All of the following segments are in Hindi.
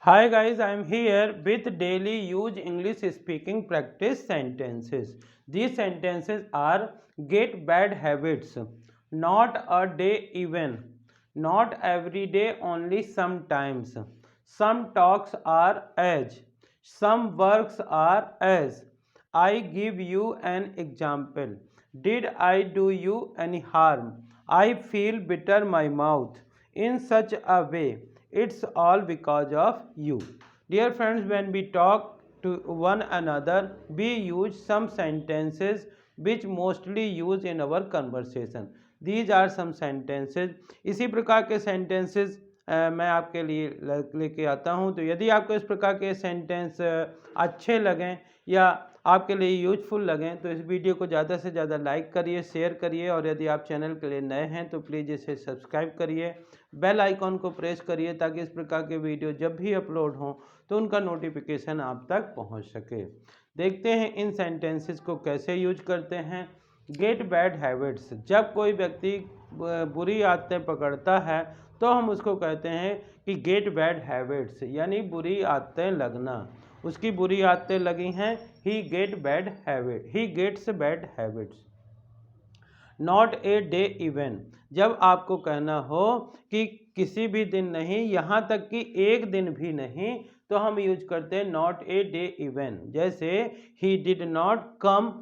Hi guys, I am here with daily use English speaking practice sentences. These sentences are get bad habits, not a day even, not every day only sometimes. Some talks are as, some works are as. I give you an example. Did I do you any harm? I feel bitter my mouth in such a way. It's all because of you. Dear friends, when we talk to one another, we use some sentences which mostly use in our conversation. These are some sentences. इसी प्रकार के sentences मैं आपके लिए लेके आता हूँ। तो यदि आपको इस प्रकार के सेंटेंस अच्छे लगें या आपके लिए यूजफुल लगें तो इस वीडियो को ज़्यादा से ज़्यादा लाइक करिए, शेयर करिए और यदि आप चैनल के लिए नए हैं तो प्लीज़ इसे सब्सक्राइब करिए, बेल आइकॉन को प्रेस करिए ताकि इस प्रकार के वीडियो जब भी अपलोड हों तो उनका नोटिफिकेशन आप तक पहुंच सके। देखते हैं इन सेंटेंसेस को कैसे यूज करते हैं। गेट बैड हैबिट्स, जब कोई व्यक्ति बुरी आदतें पकड़ता है तो हम उसको कहते हैं कि गेट बैड हैबिट्स, यानी बुरी आदतें लगना। उसकी बुरी आदतें लगी हैं, he get bad habit, he gets bad habits. Not a day even, जब आपको कहना हो कि किसी भी दिन नहीं, यहाँ तक कि एक दिन भी नहीं, तो हम यूज करते हैं नॉट ए डे इवन। जैसे he did not come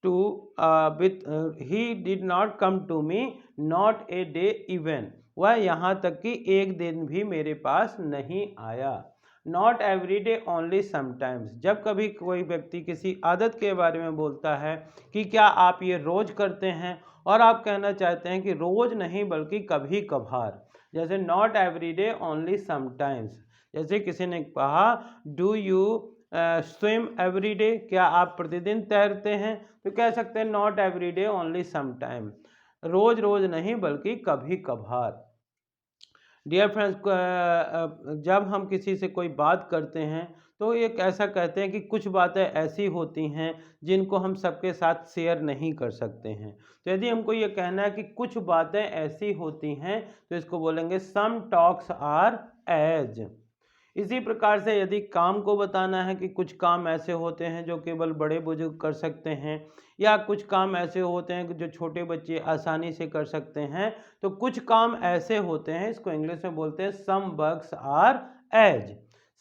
to he did not come to me not a day even, वह यहाँ तक कि एक दिन भी मेरे पास नहीं आया। Not every day only sometimes, जब कभी कोई व्यक्ति किसी आदत के बारे में बोलता है कि क्या आप ये रोज़ करते हैं, और आप कहना चाहते हैं कि रोज़ नहीं बल्कि कभी कभार। जैसे not every day only sometimes. जैसे किसी ने कहा do you swim every day, क्या आप प्रतिदिन तैरते हैं, तो कह सकते हैं not every day only sometime, रोज़ रोज़ नहीं बल्कि कभी कभार। डियर फ्रेंड्स, जब हम किसी से कोई बात करते हैं तो एक ऐसा कहते हैं कि कुछ बातें ऐसी होती हैं जिनको हम सबके साथ शेयर नहीं कर सकते हैं। तो यदि हमको ये कहना है कि कुछ बातें ऐसी होती हैं तो इसको बोलेंगे सम टॉक्स आर एज। इसी प्रकार से यदि काम को बताना है कि कुछ काम ऐसे होते हैं जो केवल बड़े बुजुर्ग कर सकते हैं या कुछ काम ऐसे होते हैं जो छोटे बच्चे आसानी से कर सकते हैं, तो कुछ काम ऐसे होते हैं, इसको इंग्लिश में बोलते हैं some works are age.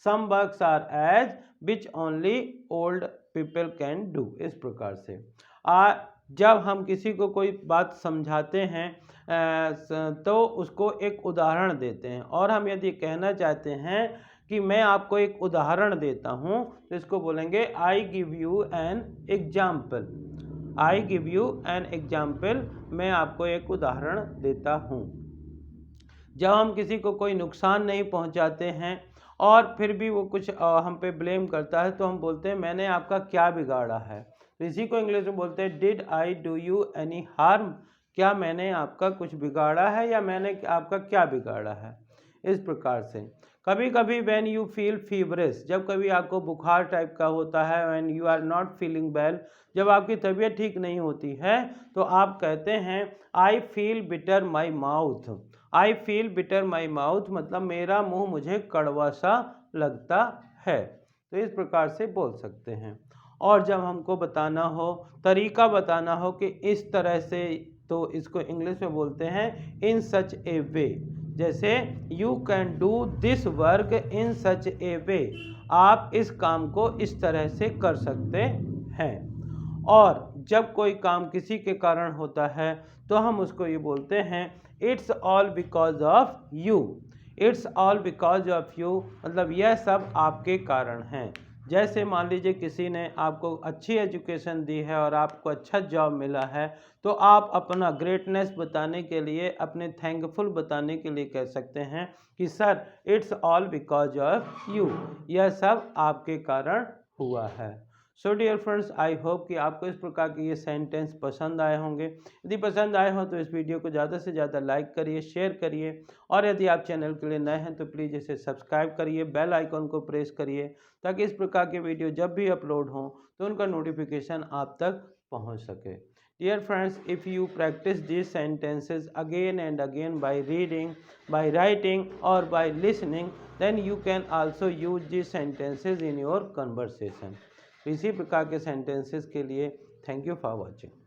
Some works are age which only old people can do. इस प्रकार से जब हम किसी को कोई बात समझाते हैं तो उसको एक उदाहरण देते हैं, और हम यदि कहना चाहते हैं कि मैं आपको एक उदाहरण देता हूं तो इसको बोलेंगे I give you an example. I give you an example, मैं आपको एक उदाहरण देता हूं। जब हम किसी को कोई नुकसान नहीं पहुंचाते हैं और फिर भी वो कुछ हम पे ब्लेम करता है तो हम बोलते हैं मैंने आपका क्या बिगाड़ा है। तो इसी को इंग्लिश में बोलते हैं did I do you any harm, क्या मैंने आपका कुछ बिगाड़ा है या मैंने आपका क्या बिगाड़ा है। इस प्रकार से कभी कभी व्हेन यू फील फीवरिश, जब कभी आपको बुखार टाइप का होता है, when you are not feeling well, जब आपकी तबीयत ठीक नहीं होती है तो आप कहते हैं I feel bitter my mouth. I feel bitter my mouth मतलब मेरा मुंह मुझे कड़वा सा लगता है। तो इस प्रकार से बोल सकते हैं। और जब हमको बताना हो, तरीका बताना हो कि इस तरह से, तो इसको इंग्लिश में बोलते हैं इन सच ए वे। जैसे you can do this work in such a way, आप इस काम को इस तरह से कर सकते हैं। और जब कोई काम किसी के कारण होता है तो हम उसको ये बोलते हैं it's all because of you. It's all because of you मतलब यह सब आपके कारण हैं। जैसे मान लीजिए किसी ने आपको अच्छी एजुकेशन दी है और आपको अच्छा जॉब मिला है, तो आप अपना ग्रेटनेस बताने के लिए, अपने थैंकफुल बताने के लिए कह सकते हैं कि sir it's all because of you, यह सब आपके कारण हुआ है। So dear friends, I hope कि आपको इस प्रकार के ये सेंटेंस पसंद आए होंगे। यदि पसंद आए हों तो इस वीडियो को ज़्यादा से ज़्यादा लाइक करिए, शेयर करिए, और यदि आप चैनल के लिए नए हैं तो प्लीज़ इसे सब्सक्राइब करिए, बेल आइकॉन को प्रेस करिए ताकि इस प्रकार के वीडियो जब भी अपलोड हों तो उनका नोटिफिकेशन आप तक पहुंच सके। Dear friends, if you practice these sentences again and again by reading, by writing, or by listening, then you can also use these sentences in your conversation. इसी प्रकार के sentences के लिए thank you for watching.